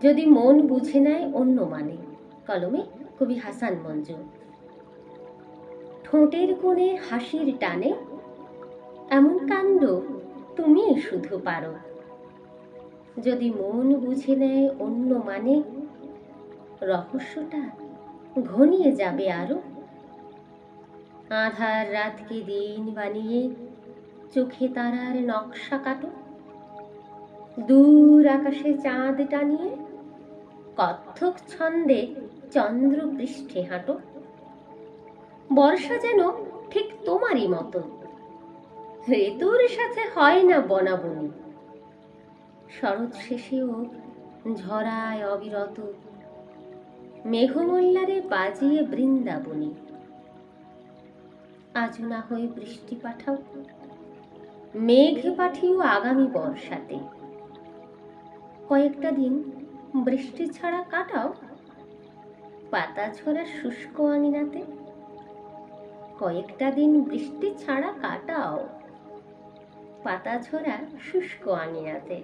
যদি মন বুঝে নেয় অন্য মানে। কলমে কবি হাসান মঞ্জু। ঠোঁটের কোণে হাসির টানে এমন কাণ্ড তুমি শুধু পারো। যদি মন বুঝে নেয় অন্য মানে, রহস্যটা ঘনিয়ে যাবে আরো। আধার রাতকে দিন বানিয়ে চোখে তারার নকশা কাটো। দূর আকাশে চাঁদ টানিয়ে কত্থক ছন্দে চন্দ্র পৃষ্ঠে হাঁটো। বর্ষা যেন ঠিক তোমারই মতো, ঋতুর সাথে হয় না বনাবনি। শরৎ শেষেও ঝরায় অবিরত, মেঘমল্লারে বাজিয়ে বৃন্দাবনী। আজ না হয়ে বৃষ্টি পাঠাও, মেঘ পাঠিও আগামী বর্ষাতে। কয়েকটা দিন বৃষ্টি ছাড়া কাটাও পাতা ঝরা শুষ্ক আঙিনাতে। কয়েকটা দিন বৃষ্টি ছাড়া কাটাও পাতা ঝরা শুষ্ক আঙিনাতে।